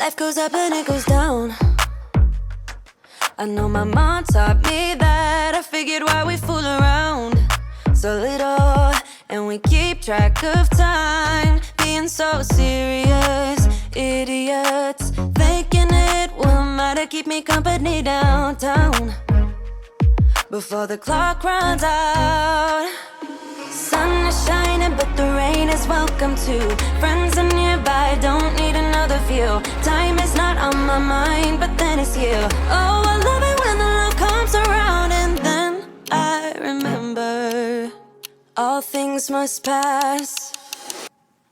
Life goes up and it goes down. I know my mom taught me that. I figured why we fool around so little, and we keep track of time, being so serious. Idiots thinking it will matter, keep me company downtown before the clock runs out. Sun is shining, but the rain is welcome too. Friends are nearby, don't need another view. Time is not on my mind, but then it's you. Oh, I love it when the love comes around, and then I remember all things must pass.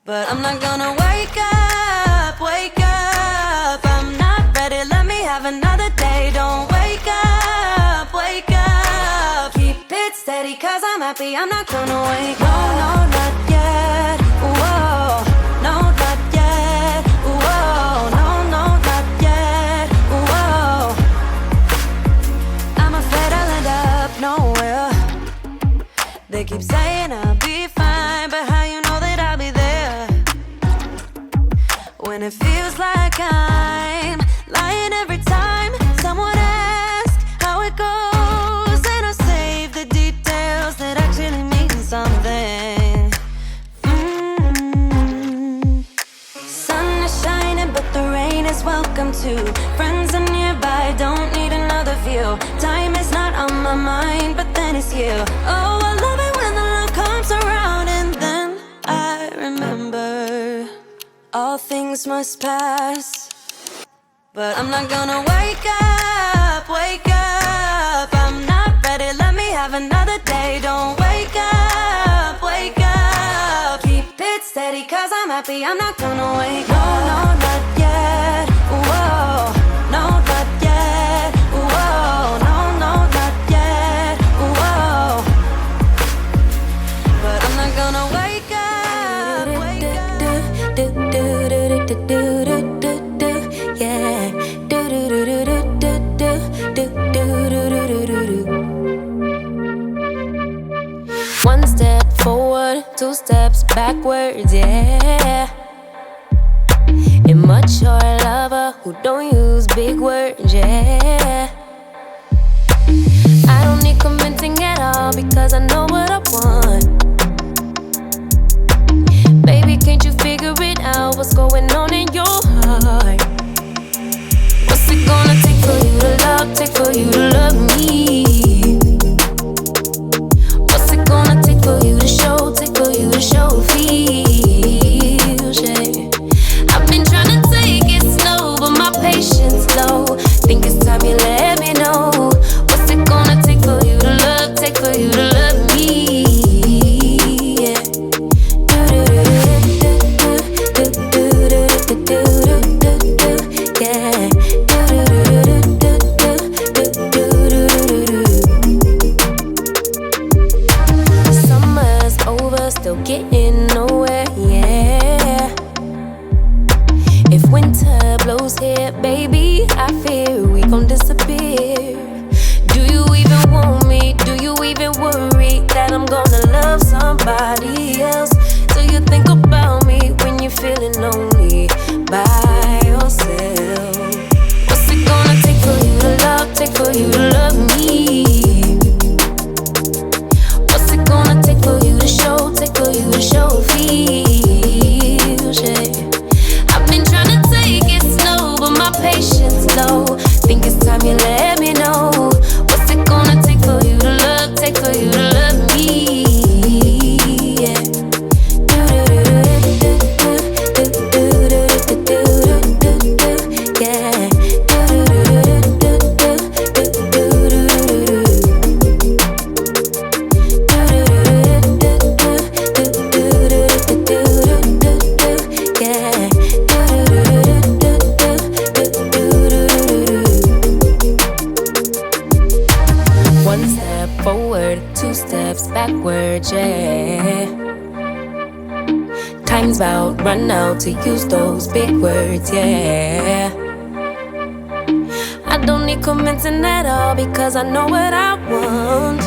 But I'm not gonna wake up, wake up. I'm not ready, let me have another day. Don't wake up, wake up. Keep it steady, cause I'm happy, I'm not gonna wake up. No, no, not yet, whoa. No, not yet, whoa. No, no, not yet, whoa. I'm afraid I'll end up nowhere. They keep saying I'll be fine, but how you know that I'll be there when it feels like I'm lying every time someone asks how it goes, and I save the details that actually mean something. Sun is shining, but the rain is welcome too. Friends are nearby, don't need another view. Time is not on my mind, but then it's you. Oh, I love it when the love comes around, and then I remember all things must pass. But I'm not gonna wake up, wake up. I'm not ready, let me have another day. Don't wake up, wake up. Keep it steady, cause I'm happy, I'm not gonna wake up. No, no, not yet, whoa. No, not yet, whoa. No, no, not yet, whoa. But I'm not gonna wake up, wake up. Yeah. One step forward, two steps backwards, yeah. Immature lover who don't use big words, yeah. I don't need convincing at all because I know what I want. Baby, can't you figure it out? What's going on in your heart? What's it gonna take for you to love, take for you to love me? What's it gonna take for you to show, take for you to show feels, yeah. I've been trying to take it slow, but my patience low. Think it's time you let me know. What's it gonna take for you to love, take for you to love me? Yeah. Summer's over, still getting nowhere, yeah. If winter blows here, baby, I fear we gon' disappear. Do you even want me? Do you even worry that I'm gonna love somebody else? Do you think about me when you're feeling lonely by yourself? What's it gonna take for you to love, take for you to love me? What's it gonna take for you to show, take for you to show feels, yeah. I've been trying to take it slow, but my patience low. Think it's time you let me know. What's it gonna take for you to love, take for you to love me? Yeah. One step forward, two steps backwards, yeah. Time's about run out to use those big words, yeah. I don't need convincing at all because I know what I want.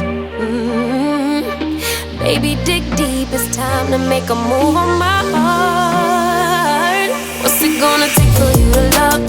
Baby, dig deep, it's time to make a move on my heart. What's it gonna take for you to love,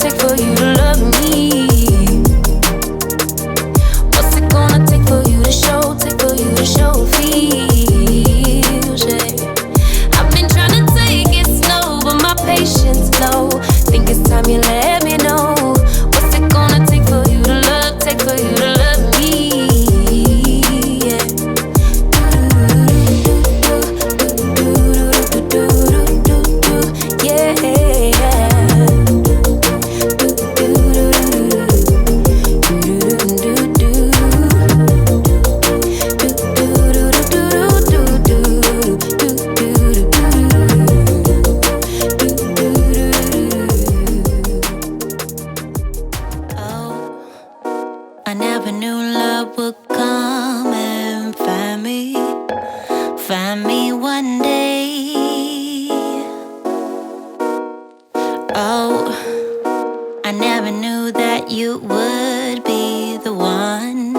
I never knew that you would be the one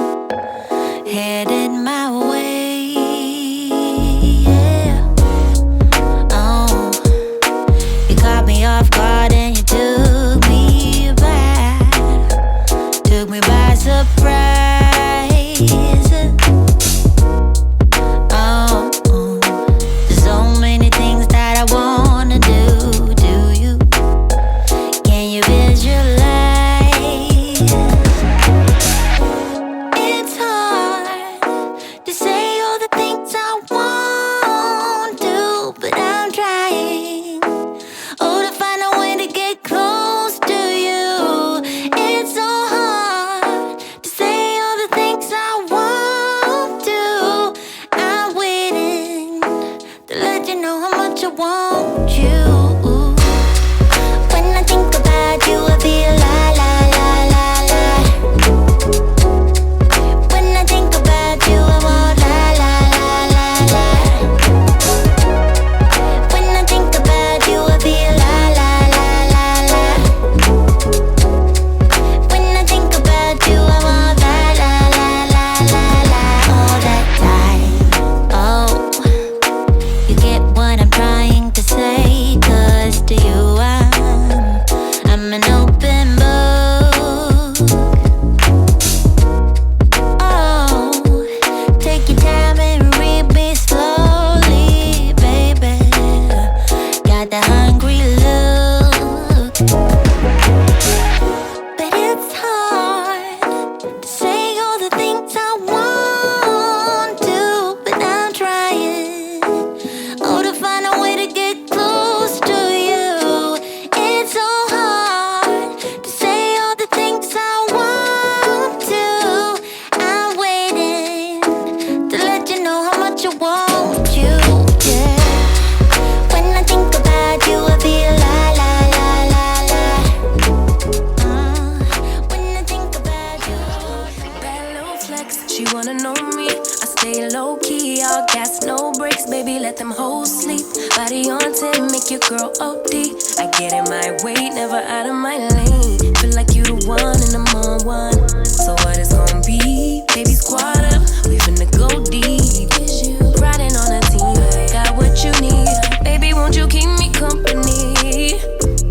headed my way. Yeah. Oh, you caught me off guard and you took me by surprise. Oh, there's so many things that I wanna do. Do you? Can you visualize? It's hard to say all the things I won't do, but I'm trying. Oh, to find a way to get close to you. It's so hard to say all the things I won't do. I'm waiting to let you know how much I want you. When I think about you, I feel la la la la la. When I think about you, I want la la la la la. When I think about you, I feel la la la la la. When I think about you, I want la la la la la la. All that time, oh, you get what I'm trying to say. 'Cause to you I'm an open book. Oh, take your time and read me slowly, baby. Got the hungry look. But it's hard to say all the things I want to, but I'm trying. Oh, to find a way to get close to you. It's so hard to say all the things I want to. I'm waiting to let you know how much I want you. Yeah. When I think about you, I feel la la la la la. When I think about you. Bad little flex, she wanna know me. I stay low key, all gas, no brakes, baby, let them hoes sleep. Body on 10, make your girl OD. I get in my way, never out of my lane. Feel like you the one and I'm on one. So what it's gonna be? Baby, squad up, we finna go deep. Riding on a team, got what you need. Baby, won't you keep me company?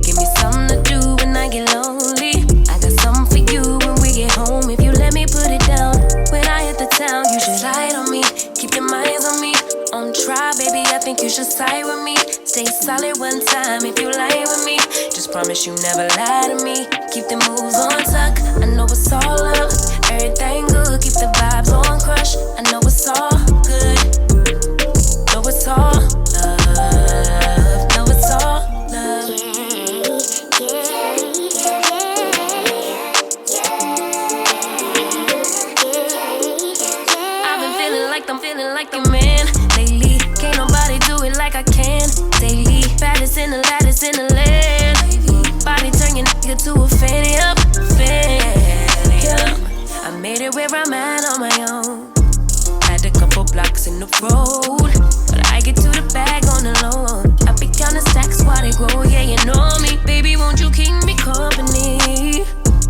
Give me something to do when I get lonely. I got something for you when we get home. If you let me put it down, when I hit the town, you should slide on me. Keep your minds on me. On try, baby, I think you should side with me. Stay solid one time if you lie with me. Just promise you never lie to me. Keep the moves on tuck. I know it's all up. Everything good. Keep the vibes on crush. I know it's all good. Know it's all love. Know it's all love. I've been feeling like I'm feeling like the man lately. Can't nobody do it like I can daily. Baddest in the lattice in the land. Body turn your nigga to a fanny up, fanny up. I made it where I'm at on my own. Had a couple blocks in the road, but I get to the bag on the low. I be counting stacks while they grow, yeah, you know me. Baby, won't you keep me company?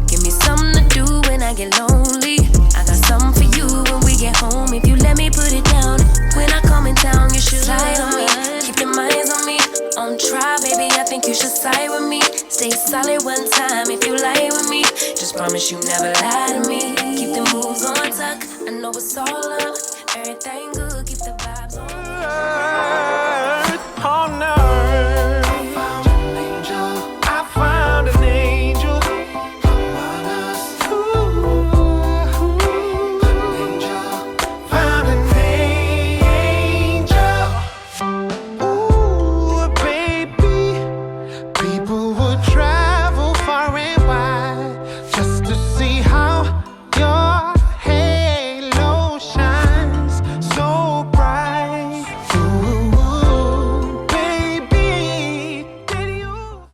Give me something to do when I get lonely. I got something for you when we get home. If you let me put it down, when I come in town, you should slide on me. Keep your minds on me. On try, baby, I think you should side with me. Stay solid one time if you lie with me. Just promise you never lie to me. Keep the moves on tuck. I know it's all up. Everything good, keep the vibes on.